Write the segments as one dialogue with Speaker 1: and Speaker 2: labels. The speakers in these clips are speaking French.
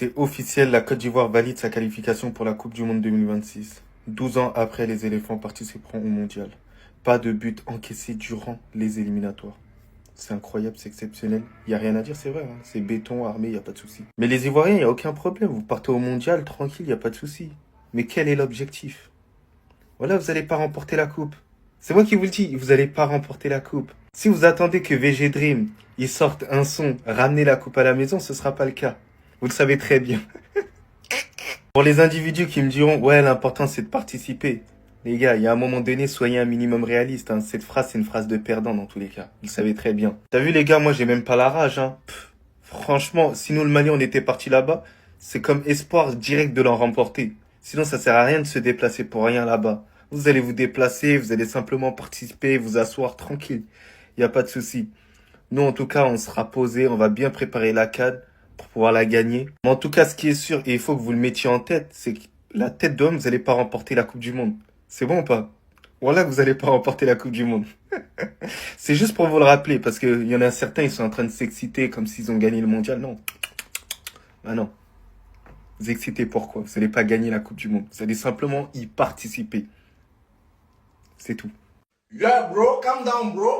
Speaker 1: C'est officiel, la Côte d'Ivoire valide sa qualification pour la Coupe du Monde 2026. 12 ans après, les éléphants participeront au mondial. Pas de but encaissé durant les éliminatoires. C'est incroyable, c'est exceptionnel. Il n'y a rien à dire, c'est vrai. Hein. C'est béton, armé, il n'y a pas de souci. Mais les Ivoiriens, il n'y a aucun problème. Vous partez au mondial, tranquille, il n'y a pas de souci. Mais quel est l'objectif? Voilà, vous n'allez pas remporter la coupe. C'est moi qui vous le dis, vous n'allez pas remporter la coupe. Si vous attendez que VG Dream, ils sortent un son, ramener la coupe à la maison, ce ne sera pas le cas. Vous le savez très bien. Pour les individus qui me diront, ouais, l'important c'est de participer. Les gars, il y a un moment donné, soyez un minimum réaliste. Hein. Cette phrase, c'est une phrase de perdant dans tous les cas. Vous le savez très bien. T'as vu les gars, moi j'ai même pas la rage. Hein. Franchement, si nous le Mali, on était parti là-bas, c'est comme espoir direct de l'en remporter. Sinon, ça sert à rien de se déplacer pour rien là-bas. Vous allez vous déplacer, vous allez simplement participer, vous asseoir tranquille. Il n'y a pas de souci. Nous, en tout cas, on sera posé, on va bien préparer la CAN pour pouvoir la gagner. Mais en tout cas, ce qui est sûr, et il faut que vous le mettiez en tête, c'est que la tête d'homme, vous n'allez pas remporter la Coupe du Monde. C'est bon ou pas? Voilà que vous n'allez pas remporter la Coupe du Monde. C'est juste pour vous le rappeler, parce qu'il y en a certains, ils sont en train de s'exciter comme s'ils ont gagné le mondial. Non. Ah non. Vous excitez pourquoi? Vous n'allez pas gagner la Coupe du Monde. Vous allez simplement y participer. C'est tout.
Speaker 2: Yeah, bro, calm down, bro.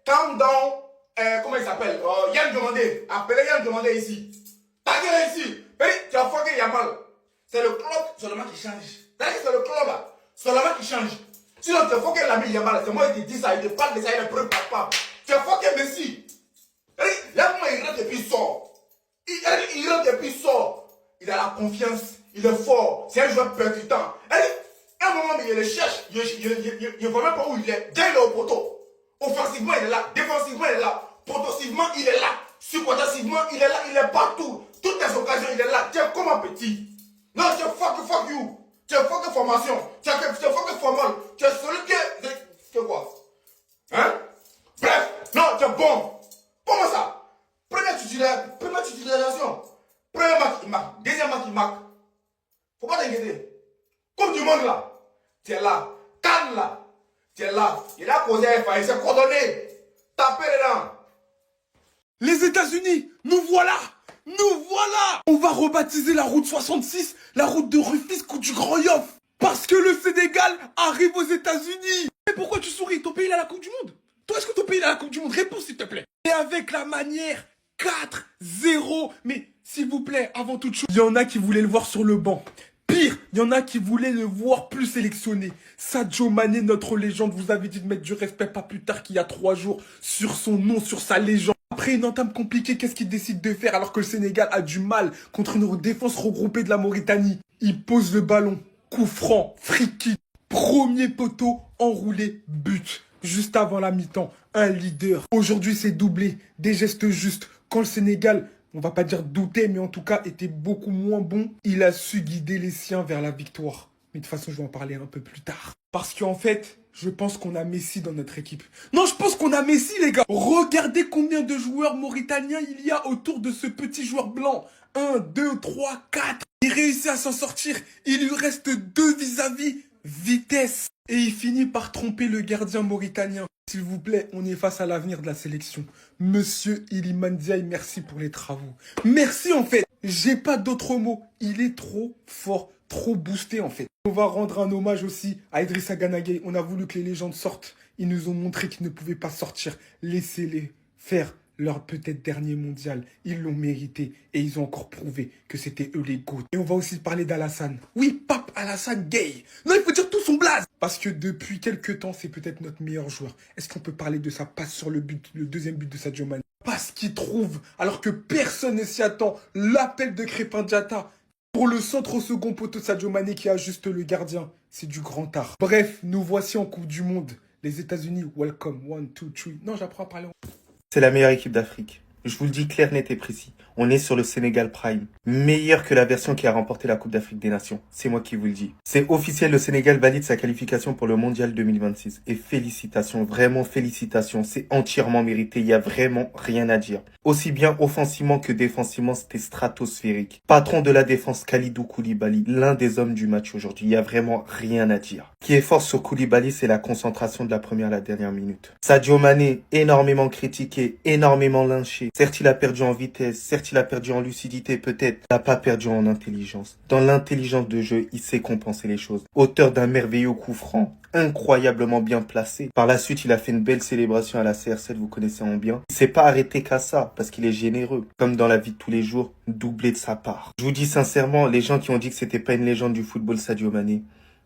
Speaker 2: Calm down. Comment il s'appelle? Yann Demandé. Appelez Yann Demandé ici. Ta gueule ici. Tu as fucké Yamal. C'est le club seulement qui change. C'est le club là. Seulement qui change. Sinon, tu as fucké l'ami Yamal. C'est moi qui te dis ça. Il te parle de ça. Il est preuve palpable. Tu as fucké Messi. Là, comment il rentre et puis il sort. Il rentre et puis il sort. Il a la confiance. Il est fort. C'est un joueur percutant. À un moment, il le cherche. Il ne voit même pas où il est. Dès il est au poteau. Offensivement, il est là. Défensivement, il est là. Potentiellement, il est là. Supportativement, il est là. Il est partout. Toutes les occasions, il est là. Tu es comme un petit. Non, tu es fuck you. Tu es fuck formation. Tu es fuck formol. Tu es celui qui est... Tu es quoi? Hein? Bref. Non, tu es bon. Comment ça? Première titularisation. Premier match, il marque. Deuxième match, il marque. Faut pas t'inquiéter. Coupe du monde là. Tu es là. Cannes là. Tu es là. Il a causé un faille. Il s'est coordonné. Tapez dedans.
Speaker 3: Les États-Unis, nous voilà! Nous voilà! On va rebaptiser la route 66, la route de Rufisque ou du Grand Yoff. Parce que le Sénégal arrive aux États-Unis. Mais pourquoi tu souris? Ton pays il a la Coupe du Monde. Toi, est-ce que ton pays il a la Coupe du Monde? Réponds s'il te plaît. Et avec la manière 4-0. Mais s'il vous plaît, avant toute chose, il y en a qui voulaient le voir sur le banc. Pire, il y en a qui voulaient le voir plus sélectionné. Sadio Mané, notre légende, vous avez dit de mettre du respect pas plus tard qu'il y a 3 jours sur son nom, sur sa légende. Après une entame compliquée, qu'est-ce qu'il décide de faire alors que le Sénégal a du mal contre une défense regroupée de la Mauritanie? Il pose le ballon, coup franc, free kick, premier poteau, enroulé, but. Juste avant la mi-temps, un leader. Aujourd'hui, c'est doublé, des gestes justes. Quand le Sénégal, on va pas dire douter, mais en tout cas était beaucoup moins bon, il a su guider les siens vers la victoire. Mais de toute façon, je vais en parler un peu plus tard. Parce qu'en fait, je pense qu'on a Messi dans notre équipe. Non, je pense qu'on a Messi, les gars. Regardez combien de joueurs mauritaniens il y a autour de ce petit joueur blanc. 1, 2, 3, 4. Il réussit à s'en sortir. Il lui reste 2 vis-à-vis. Vitesse. Et il finit par tromper le gardien mauritanien. S'il vous plaît, on est face à l'avenir de la sélection. Monsieur Iliman Ndiaye, merci pour les travaux. Merci en fait. J'ai pas d'autres mots. Il est trop fort, trop boosté en fait. On va rendre un hommage aussi à Idrissa Gana Gueye. On a voulu que les légendes sortent. Ils nous ont montré qu'ils ne pouvaient pas sortir. Laissez-les faire leur peut-être dernier mondial. Ils l'ont mérité et ils ont encore prouvé que c'était eux les GOAT. Et on va aussi parler d'Alassane. Oui, Pape Alassane Gueye. Non, il faut dire tout son blaze. Parce que depuis quelques temps, c'est peut-être notre meilleur joueur. Est-ce qu'on peut parler de sa passe sur le but, le deuxième but de Sadio Mané? Parce qu'il trouve, alors que personne ne s'y attend, l'appel de Crépin Diatta pour le centre au second poteau de Sadio Mané qui ajuste le gardien. C'est du grand art. Bref, nous voici en Coupe du Monde. Les États-Unis, welcome. 1, 2, 3. Non, j'apprends à parler.
Speaker 1: C'est la meilleure équipe d'Afrique. Je vous le dis clair, net et précis. On est sur le Sénégal Prime. Meilleur que la version qui a remporté la Coupe d'Afrique des Nations. C'est moi qui vous le dis. C'est officiel, le Sénégal valide sa qualification pour le Mondial 2026. Et félicitations, vraiment félicitations. C'est entièrement mérité, il n'y a vraiment rien à dire. Aussi bien offensivement que défensivement, c'était stratosphérique. Patron de la défense, Kalidou Koulibaly, l'un des hommes du match aujourd'hui. Il n'y a vraiment rien à dire. Ce qui est fort sur Koulibaly, c'est la concentration de la première à la dernière minute. Sadio Mané, énormément critiqué, énormément lynché. Certes, il a perdu en vitesse, certes, il a perdu en lucidité, peut-être. Il n'a pas perdu en intelligence. Dans l'intelligence de jeu, il sait compenser les choses. Auteur d'un merveilleux coup franc, incroyablement bien placé. Par la suite, il a fait une belle célébration à la CR7, vous connaissez en bien. Il s'est pas arrêté qu'à ça, parce qu'il est généreux. Comme dans la vie de tous les jours, doublé de sa part. Je vous dis sincèrement, les gens qui ont dit que c'était pas une légende du football, Sadio Mané,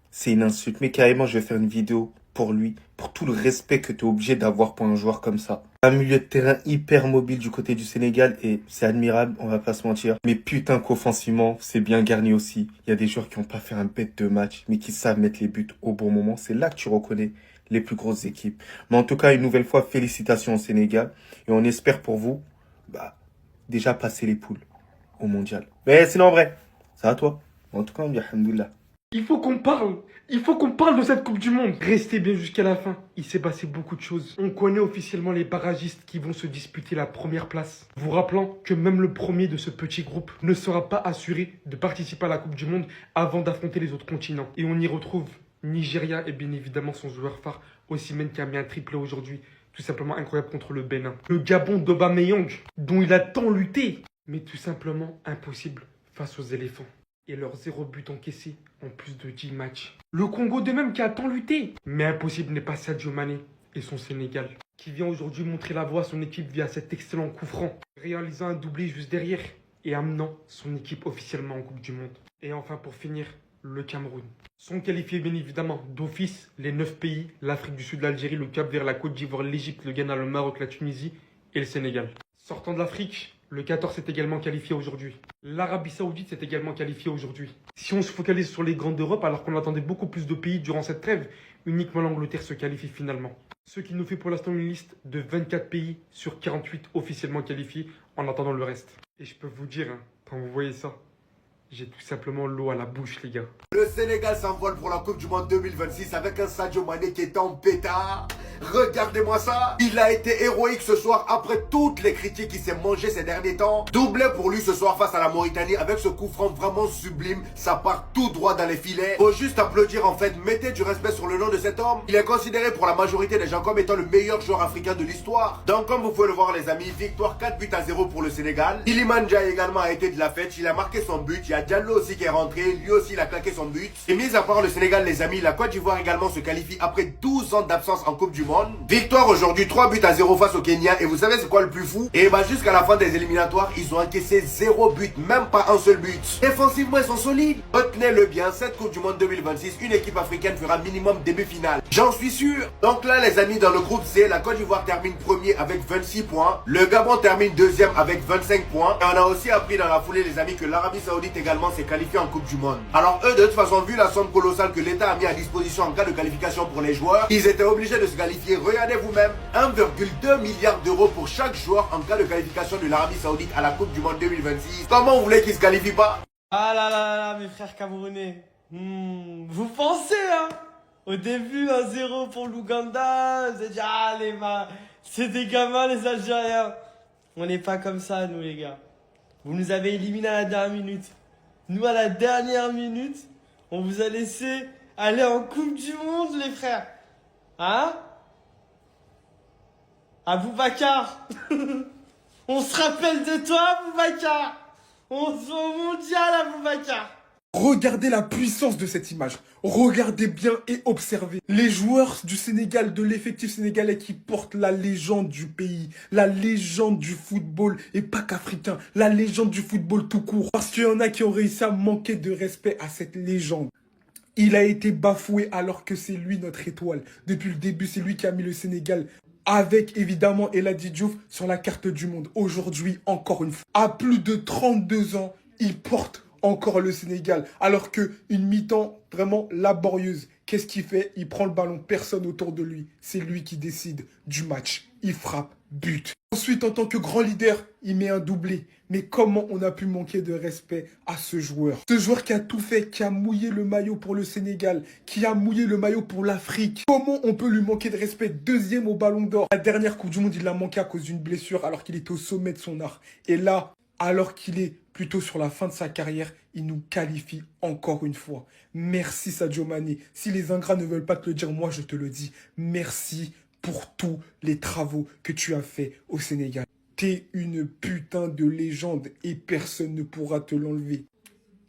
Speaker 1: c'est une insulte. Mais carrément, je vais faire une vidéo pour lui, pour tout le respect que tu es obligé d'avoir pour un joueur comme ça. Un milieu de terrain hyper mobile du côté du Sénégal et c'est admirable, on va pas se mentir. Mais putain qu'offensivement, c'est bien garni aussi. Il y a des joueurs qui ont pas fait un bête de match, mais qui savent mettre les buts au bon moment. C'est là que tu reconnais les plus grosses équipes. Mais en tout cas, une nouvelle fois, félicitations au Sénégal. Et on espère pour vous, déjà passer les poules au mondial. Mais sinon, en vrai, c'est à toi. En tout cas, on dit alhamdoulilah.
Speaker 3: Il faut qu'on parle de cette Coupe du Monde. Restez bien jusqu'à la fin. Il s'est passé beaucoup de choses. On connaît officiellement les barragistes qui vont se disputer la première place. Vous rappelant que même le premier de ce petit groupe ne sera pas assuré de participer à la Coupe du Monde avant d'affronter les autres continents. Et on y retrouve Nigeria et bien évidemment son joueur phare, Osimhen, qui a mis un triplé aujourd'hui. Tout simplement incroyable contre le Bénin. Le Gabon d'Aubameyang, dont il a tant lutté, mais tout simplement impossible face aux éléphants. Et leurs 0 but encaissés en plus de 10 matchs. Le Congo de même qui a tant lutté. Mais impossible n'est pas Sadio Mané et son Sénégal, qui vient aujourd'hui montrer la voie à son équipe via cet excellent coup franc, réalisant un doublé juste derrière et amenant son équipe officiellement en Coupe du Monde. Et enfin pour finir, le Cameroun. Sont qualifiés bien évidemment d'office les 9 pays, l'Afrique du Sud, l'Algérie, le Cap-Vert, la Côte d'Ivoire, l'Égypte, le Ghana, le Maroc, la Tunisie et le Sénégal. Sortant de l'Afrique, le 14 s'est également qualifié aujourd'hui. L'Arabie Saoudite s'est également qualifiée aujourd'hui. Si on se focalise sur les grandes d'Europe, alors qu'on attendait beaucoup plus de pays durant cette trêve, uniquement l'Angleterre se qualifie finalement. Ce qui nous fait pour l'instant une liste de 24 pays sur 48 officiellement qualifiés en attendant le reste. Et je peux vous dire, quand vous voyez ça, j'ai tout simplement l'eau à la bouche, les gars.
Speaker 4: Le Sénégal s'envole pour la Coupe du Monde 2026 avec un Sadio Mané qui est en pétard. Regardez-moi ça. Il a été héroïque ce soir après toutes les critiques qu'il s'est mangé ces derniers temps. Doublé pour lui ce soir face à la Mauritanie avec ce coup franc vraiment sublime. Ça part tout droit dans les filets. Faut juste applaudir en fait. Mettez du respect sur le nom de cet homme. Il est considéré pour la majorité des gens comme étant le meilleur joueur africain de l'histoire. Donc comme vous pouvez le voir les amis, victoire 4-0 pour le Sénégal. Iliman Ndiaye également a été de la fête. Il a marqué son but. Il y a Diallo aussi qui est rentré. Lui aussi il a claqué son but. Et mis à part le Sénégal les amis, la Côte d'Ivoire également se qualifie après 12 ans d'absence en Coupe du Monde. Victoire aujourd'hui 3-0 face au Kenya. Et vous savez c'est quoi le plus fou? Et jusqu'à la fin des éliminatoires, ils ont encaissé 0 but, même pas un seul but. Défensivement ils sont solides. Retenez-le bien, cette Coupe du Monde 2026, une équipe africaine fera minimum demi-finale. J'en suis sûr. Donc là les amis, dans le groupe C, la Côte d'Ivoire termine premier avec 26 points. Le Gabon termine deuxième avec 25 points. Et on a aussi appris dans la foulée les amis que l'Arabie Saoudite également s'est qualifiée en Coupe du Monde. Alors eux de toute façon, vu la somme colossale que l'État a mis à disposition en cas de qualification pour les joueurs, ils étaient obligés de se qualifier. Regardez vous-même, 1,2 milliard d'euros pour chaque joueur en cas de qualification de l'Arabie Saoudite à la Coupe du Monde 2026. Comment vous voulez qu'ils se qualifient pas?
Speaker 5: Ah là là là, mes frères camerounais. Vous pensez, hein? Au début, 1-0 pour l'Ouganda. Vous avez dit, c'est des gamins, les Algériens. On n'est pas comme ça, nous, les gars. Vous nous avez éliminés à la dernière minute. Nous, à la dernière minute, on vous a laissé aller en Coupe du Monde, les frères. Hein? Aboubacar. On se rappelle de toi, Aboubacar. On se voit au mondial, Aboubacar.
Speaker 3: Regardez la puissance de cette image. Regardez bien et observez. Les joueurs du Sénégal, de l'effectif sénégalais qui portent la légende du pays, la légende du football, et pas qu'africain, la légende du football tout court. Parce qu'il y en a qui ont réussi à manquer de respect à cette légende. Il a été bafoué alors que c'est lui notre étoile. Depuis le début, c'est lui qui a mis le Sénégal avec évidemment Elhadji Diouf sur la carte du monde. Aujourd'hui, encore une fois, à plus de 32 ans, il porte encore le Sénégal, alors que une mi-temps vraiment laborieuse. Qu'est-ce qu'il fait? Il prend le ballon, personne autour de lui. C'est lui qui décide du match. Il frappe, but. Ensuite, en tant que grand leader, il met un doublé. Mais comment on a pu manquer de respect à ce joueur? Ce joueur qui a tout fait, qui a mouillé le maillot pour le Sénégal, qui a mouillé le maillot pour l'Afrique. Comment on peut lui manquer de respect? Deuxième au Ballon d'Or. La dernière Coupe du Monde, il l'a manqué à cause d'une blessure alors qu'il était au sommet de son art. Et là, alors qu'il est plutôt sur la fin de sa carrière, il nous qualifie encore une fois. Merci Sadio Mané. Si les ingrats ne veulent pas te le dire, moi je te le dis. Merci pour tous les travaux que tu as fait au Sénégal. T'es une putain de légende et personne ne pourra te l'enlever.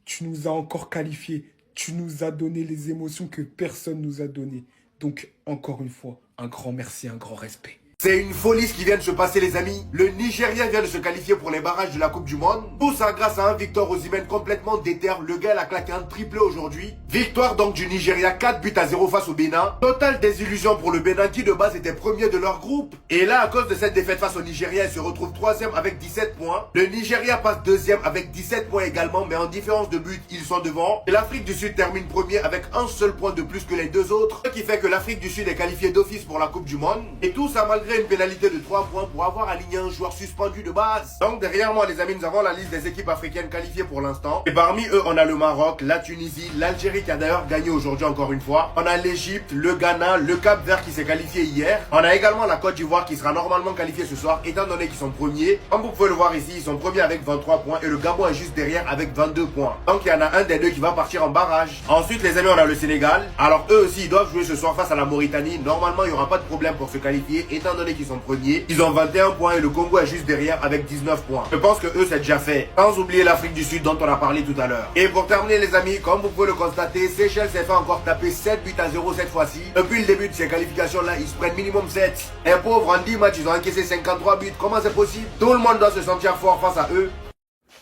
Speaker 3: Tu nous as encore qualifiés. Tu nous as donné les émotions que personne nous a données. Donc, encore une fois, un grand merci, un grand respect.
Speaker 4: C'est une folie ce qui vient de se passer les amis. Le Nigeria vient de se qualifier pour les barrages de la Coupe du Monde. Tout ça grâce à un Victor Osimhen complètement déter. Le gars il a claqué un triplé aujourd'hui. Victoire donc du Nigeria 4-0 face au Bénin. Total désillusion pour le Bénin qui de base était premier de leur groupe. Et là à cause de cette défaite face au Nigeria, il se retrouve troisième avec 17 points. Le Nigeria passe deuxième avec 17 points également, mais en différence de but ils sont devant. Et l'Afrique du Sud termine premier avec un seul point de plus que les deux autres. Ce qui fait que l'Afrique du Sud est qualifiée d'office pour la Coupe du Monde. Et tout ça malgré une pénalité de 3 points pour avoir aligné un joueur suspendu de base. Donc derrière moi les amis, nous avons la liste des équipes africaines qualifiées pour l'instant. Et parmi eux on a le Maroc, la Tunisie, l'Algérie qui a d'ailleurs gagné aujourd'hui encore une fois. On a l'Égypte, le Ghana, le Cap-Vert qui s'est qualifié hier. On a également la Côte d'Ivoire qui sera normalement qualifiée ce soir étant donné qu'ils sont premiers. Comme vous pouvez le voir ici, ils sont premiers avec 23 points et le Gabon est juste derrière avec 22 points. Donc il y en a un des deux qui va partir en barrage. Ensuite les amis on a le Sénégal. Alors eux aussi ils doivent jouer ce soir face à la Mauritanie. Normalement il n'y aura pas de problème pour se qualifier étant donné qu'ils sont premiers. Ils ont 21 points et le Congo est juste derrière avec 19 points. Je pense que eux c'est déjà fait. Sans oublier l'Afrique du Sud dont on a parlé tout à l'heure. Et pour terminer les amis, comme vous pouvez le constater, Seychelles s'est fait encore taper 7-0 cette fois-ci. Depuis le début de ces qualifications là, ils se prennent minimum 7. Et pauvres, en 10 matchs ils ont encaissé 53 buts. Comment c'est possible? Tout le monde doit se sentir fort face à eux.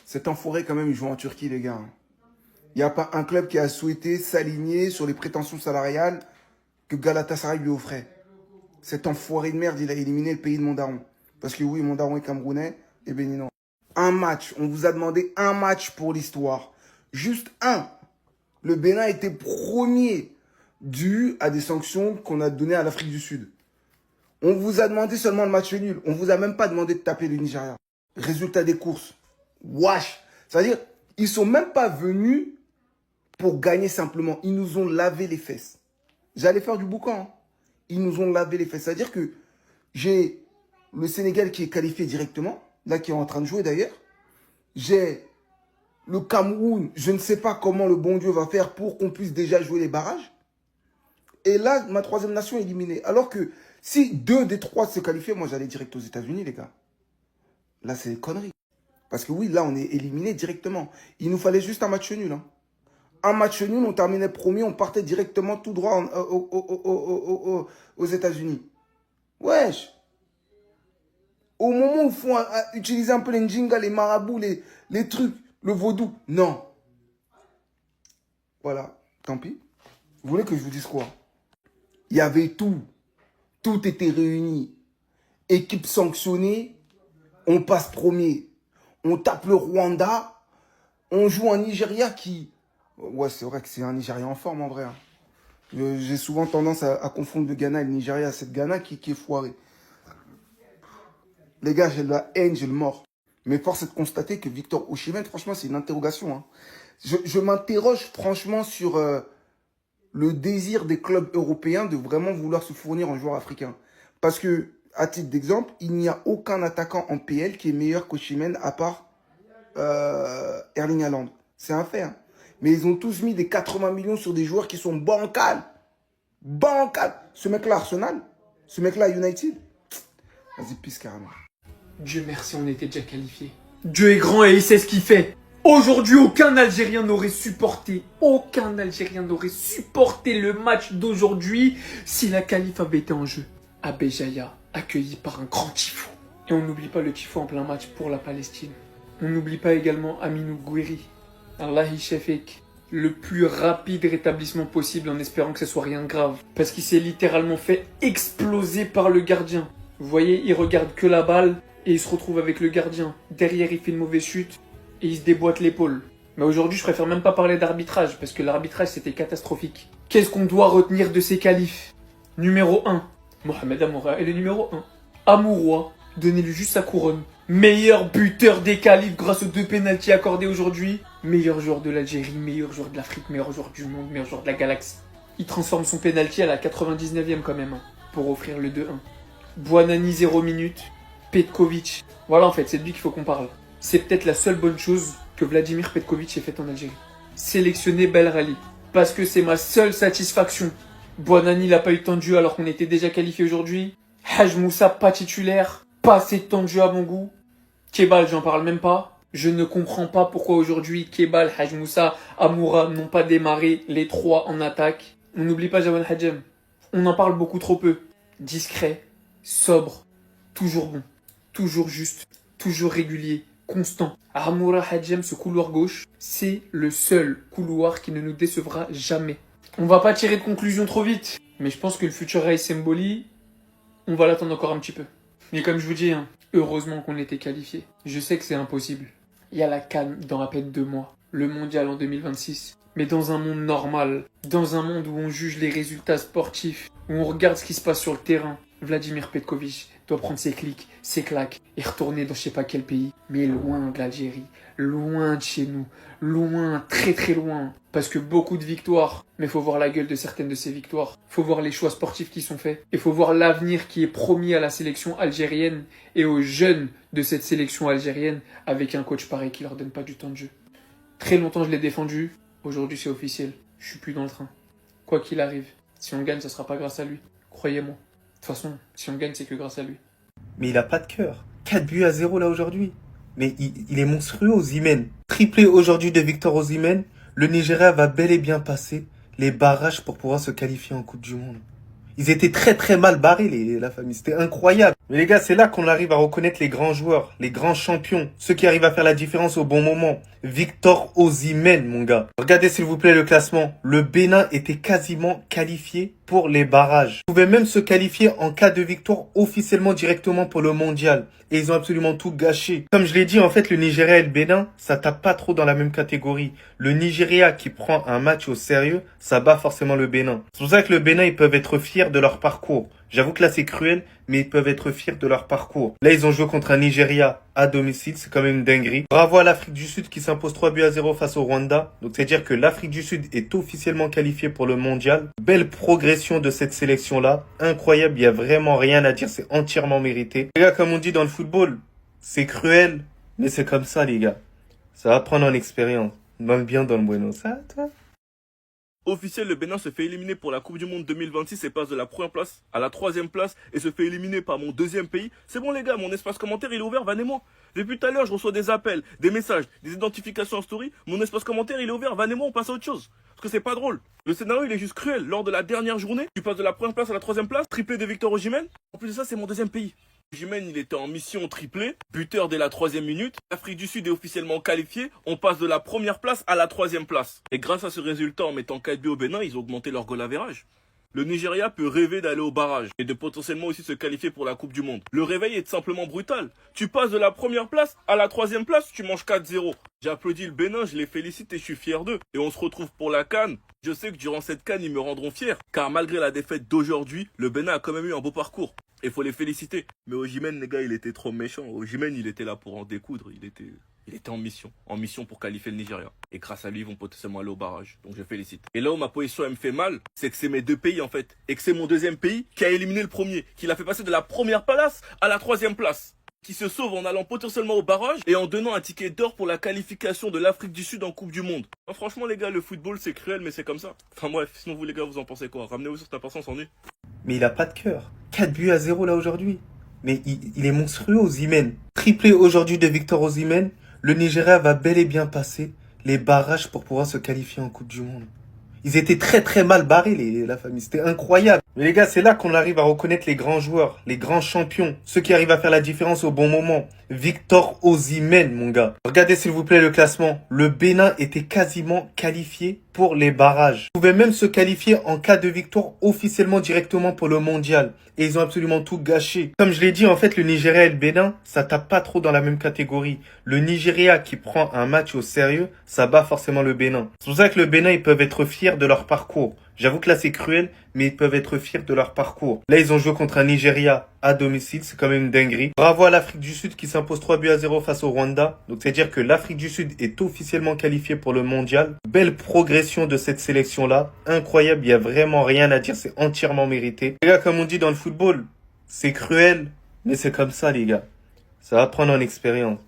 Speaker 6: Cet enfoiré quand même il joue en Turquie les gars. Il n'y a pas un club qui a souhaité s'aligner sur les prétentions salariales que Galatasaray lui offrait. Cet enfoiré de merde, il a éliminé le pays de mon daron. Parce que oui, mon daron est camerounais et béninois. Un match, on vous a demandé un match pour l'histoire. Juste un. Le Bénin était premier dû à des sanctions qu'on a données à l'Afrique du Sud. On vous a demandé seulement le match nul. On vous a même pas demandé de taper le Nigeria. Résultat des courses. Wesh. C'est-à-dire, ils sont même pas venus pour gagner simplement. Ils nous ont lavé les fesses. J'allais faire du boucan. Hein. Ils nous ont lavé les fesses. C'est-à-dire que j'ai le Sénégal qui est qualifié directement, là qui est en train de jouer d'ailleurs. J'ai le Cameroun, je ne sais pas comment le bon Dieu va faire pour qu'on puisse déjà jouer les barrages. Et là, ma troisième nation est éliminée. Alors que si 2 des 3 se qualifiaient, moi j'allais direct aux États-Unis les gars. Là c'est des conneries. Parce que oui, là on est éliminé directement. Il nous fallait juste un match nul. Hein. Un match nul, on terminait premier, on partait directement tout droit aux États-Unis. Wesh. Au moment où il faut utiliser un peu les njingas, les marabouts, les trucs, le vaudou. Non. Voilà. Tant pis. Vous voulez que je vous dise quoi? Il y avait tout. Tout était réuni. Équipe sanctionnée. On passe premier. On tape le Rwanda. On joue un Nigeria qui... Ouais, c'est vrai que c'est un Nigeria en forme en vrai. Hein. J'ai souvent tendance à confondre le Ghana et le Nigeria. C'est le Ghana qui est foiré. Les gars, j'ai la haine, j'ai le mort. Mais force est de constater que Victor Osimhen, franchement, c'est une interrogation. Hein. Je m'interroge franchement sur le désir des clubs européens de vraiment vouloir se fournir en joueurs africains. Parce que, à titre d'exemple, il n'y a aucun attaquant en PL qui est meilleur qu'Osimhen à part Erling Haaland. C'est un fait. Hein. Mais ils ont tous mis des 80 millions sur des joueurs qui sont bancals. Bancal. Ce mec-là, Arsenal. Ce mec-là, United. Vas-y, pisse carrément.
Speaker 5: Dieu merci, on était déjà qualifiés. Dieu est grand et il sait ce qu'il fait. Aujourd'hui, aucun Algérien n'aurait supporté le match d'aujourd'hui si la qualif avait été en jeu. À Béjaïa, accueilli par un grand tifo. Et on n'oublie pas le tifo en plein match pour la Palestine. On n'oublie pas également Aminou Gouiri. Allah Shafik. Le plus rapide rétablissement possible en espérant que ce soit rien de grave. Parce qu'il s'est littéralement fait exploser par le gardien. Vous voyez, il regarde que la balle et il se retrouve avec le gardien. Derrière, il fait une mauvaise chute et il se déboîte l'épaule. Mais aujourd'hui, je préfère même pas parler d'arbitrage parce que l'arbitrage, c'était catastrophique. Qu'est-ce qu'on doit retenir de ces qualifs? Numéro 1, Mohamed Amoura est le numéro 1. Amouroua, donnez-lui juste sa couronne. Meilleur buteur des qualifs grâce aux 2 pénaltys accordés aujourd'hui. Meilleur joueur de l'Algérie, meilleur joueur de l'Afrique, meilleur joueur du monde, meilleur joueur de la galaxie. Il transforme son pénalty à la 99e quand même, hein, pour offrir le 2-1. Buonani 0 minutes, Petkovic. Voilà en fait, c'est de lui qu'il faut qu'on parle. C'est peut-être la seule bonne chose que Vladimir Petkovic ait faite en Algérie. Sélectionner Belrali. Parce que c'est ma seule satisfaction. Buonani n'a pas eu de temps de jeu alors qu'on était déjà qualifié aujourd'hui. Haj Moussa pas titulaire.
Speaker 7: Pas assez de temps de jeu à mon goût. Kebal, j'en parle même pas. Je ne comprends pas pourquoi aujourd'hui Kebal, Haj Moussa, Amoura n'ont pas démarré les trois en attaque. On n'oublie pas Jawan Hadjem. On en parle beaucoup trop peu. Discret, sobre, toujours bon, toujours juste, toujours régulier, constant. Amoura Hadjem, ce couloir gauche, c'est le seul couloir qui ne nous décevra jamais. On va pas tirer de conclusion trop vite, mais je pense que le futur Raïs Semboli, on va l'attendre encore un petit peu. Mais comme je vous dis, hein, heureusement qu'on était qualifié. Je sais que c'est impossible. Il y a la CAN dans à peine 2 mois, le mondial en 2026. Mais dans un monde normal, dans un monde où on juge les résultats sportifs, où on regarde ce qui se passe sur le terrain, Vladimir Petkovic doit prendre ses clics, ses claques et retourner dans je sais pas quel pays. Mais loin de l'Algérie, loin de chez nous, loin, très très loin. Parce que beaucoup de victoires, mais faut voir la gueule de certaines de ces victoires. Faut voir les choix sportifs qui sont faits. Et faut voir l'avenir qui est promis à la sélection algérienne et aux jeunes de cette sélection algérienne avec un coach pareil qui leur donne pas du temps de jeu. Très longtemps je l'ai défendu, aujourd'hui c'est officiel. Je suis plus dans le train. Quoi qu'il arrive, si on gagne, ça sera pas grâce à lui. Croyez-moi. De toute façon, si on gagne, c'est que grâce à lui.
Speaker 1: Mais il a pas de cœur. 4 buts à 0 là aujourd'hui. Mais il est monstrueux, Osimhen. Triplé aujourd'hui de Victor Osimhen, le Nigeria va bel et bien passer les barrages pour pouvoir se qualifier en Coupe du Monde. Ils étaient très très mal barrés, la famille. C'était incroyable. Mais les gars, c'est là qu'on arrive à reconnaître les grands joueurs, les grands champions, ceux qui arrivent à faire la différence au bon moment. Victor Osimhen, mon gars. Regardez s'il vous plaît le classement. Le Bénin était quasiment qualifié pour les barrages. Ils pouvaient même se qualifier en cas de victoire officiellement directement pour le mondial. Et ils ont absolument tout gâché. Comme je l'ai dit, en fait, le Nigeria et le Bénin, ça tape pas trop dans la même catégorie. Le Nigeria qui prend un match au sérieux, ça bat forcément le Bénin. C'est pour ça que le Bénin, ils peuvent être fiers de leur parcours. J'avoue que là, c'est cruel, mais ils peuvent être fiers de leur parcours. Là, ils ont joué contre un Nigeria à domicile, c'est quand même une dinguerie. Bravo à l'Afrique du Sud qui s'impose 3 buts à 0 face au Rwanda. Donc, c'est-à-dire que l'Afrique du Sud est officiellement qualifiée pour le mondial. Belle progression de cette sélection-là. Incroyable, il n'y a vraiment rien à dire, c'est entièrement mérité. Les gars, comme on dit dans le football, c'est cruel, mais c'est comme ça, les gars. Ça va prendre en expérience. Dans le bien, dans le bueno. Ça, toi.
Speaker 8: Officiel, le Bénin se fait éliminer pour la Coupe du Monde 2026 et passe de la première place à la 3e place et se fait éliminer par mon 2e pays. C'est bon les gars, mon espace commentaire il est ouvert, vannez-moi. Depuis tout à l'heure, je reçois des appels, des messages, des identifications en story. Mon espace commentaire il est ouvert, vannez-moi, on passe à autre chose. Parce que c'est pas drôle. Le scénario il est juste cruel. Lors de la dernière journée, tu passes de la première place à la 3e place, triplé de Victor Osimhen. En plus de ça, c'est mon 2e pays. Osimhen, il était en mission triplé, buteur dès la 3e minute. L'Afrique du Sud est officiellement qualifiée. On passe de la première place à la 3e place. Et grâce à ce résultat, en mettant 4 buts au Bénin, ils ont augmenté leur goal average. Le Nigeria peut rêver d'aller au barrage et de potentiellement aussi se qualifier pour la Coupe du Monde. Le réveil est simplement brutal. Tu passes de la première place à la 3e place, tu manges 4-0. J'applaudis le Bénin, je les félicite et je suis fier d'eux. Et on se retrouve pour la CAN. Je sais que durant cette CAN, ils me rendront fier. Car malgré la défaite d'aujourd'hui, le Bénin a quand même eu un beau parcours. Et faut les féliciter. Mais Osimhen, les gars, il était trop méchant. Osimhen, il était là pour en découdre. Il était en mission pour qualifier le Nigeria. Et grâce à lui, ils vont potentiellement aller au barrage. Donc je félicite. Et là où ma position elle me fait mal, c'est que c'est mes 2 pays en fait. Et que c'est mon 2e pays qui a éliminé le premier. Qui l'a fait passer de la première place à la 3e place. Qui se sauve en allant potentiellement au barrage et en donnant un ticket d'or pour la qualification de l'Afrique du Sud en Coupe du Monde. Enfin, franchement les gars, le football c'est cruel mais c'est comme ça. Enfin bref, sinon vous les gars, vous en pensez quoi? Ramenez-vous sur ta personne sans nu.
Speaker 1: Mais il a pas de cœur. 4 buts à 0 là aujourd'hui. Mais il est monstrueux, Osimhen. Triplé aujourd'hui de Victor Osimhen, le Nigeria va bel et bien passer les barrages pour pouvoir se qualifier en Coupe du Monde. Ils étaient très très mal barrés, la famille. C'était incroyable. Mais les gars, c'est là qu'on arrive à reconnaître les grands joueurs, les grands champions, ceux qui arrivent à faire la différence au bon moment. Victor Osimhen, mon gars. Regardez s'il vous plaît le classement. Le Bénin était quasiment qualifié pour les barrages. Ils pouvaient même se qualifier en cas de victoire officiellement directement pour le mondial. Et ils ont absolument tout gâché. Comme je l'ai dit, en fait, le Nigeria et le Bénin, ça tape pas trop dans la même catégorie. Le Nigeria qui prend un match au sérieux, ça bat forcément le Bénin. C'est pour ça que le Bénin, ils peuvent être fiers de leur parcours. J'avoue que là, c'est cruel, mais ils peuvent être fiers de leur parcours. Là, ils ont joué contre un Nigeria à domicile, c'est quand même une dinguerie. Bravo à l'Afrique du Sud qui s'impose 3 buts à 0 face au Rwanda. Donc, c'est-à-dire que l'Afrique du Sud est officiellement qualifiée pour le mondial. Belle progression de cette sélection-là. Incroyable, il n'y a vraiment rien à dire, c'est entièrement mérité. Les gars, comme on dit dans le football, c'est cruel, mais c'est comme ça, les gars. Ça va prendre en expérience.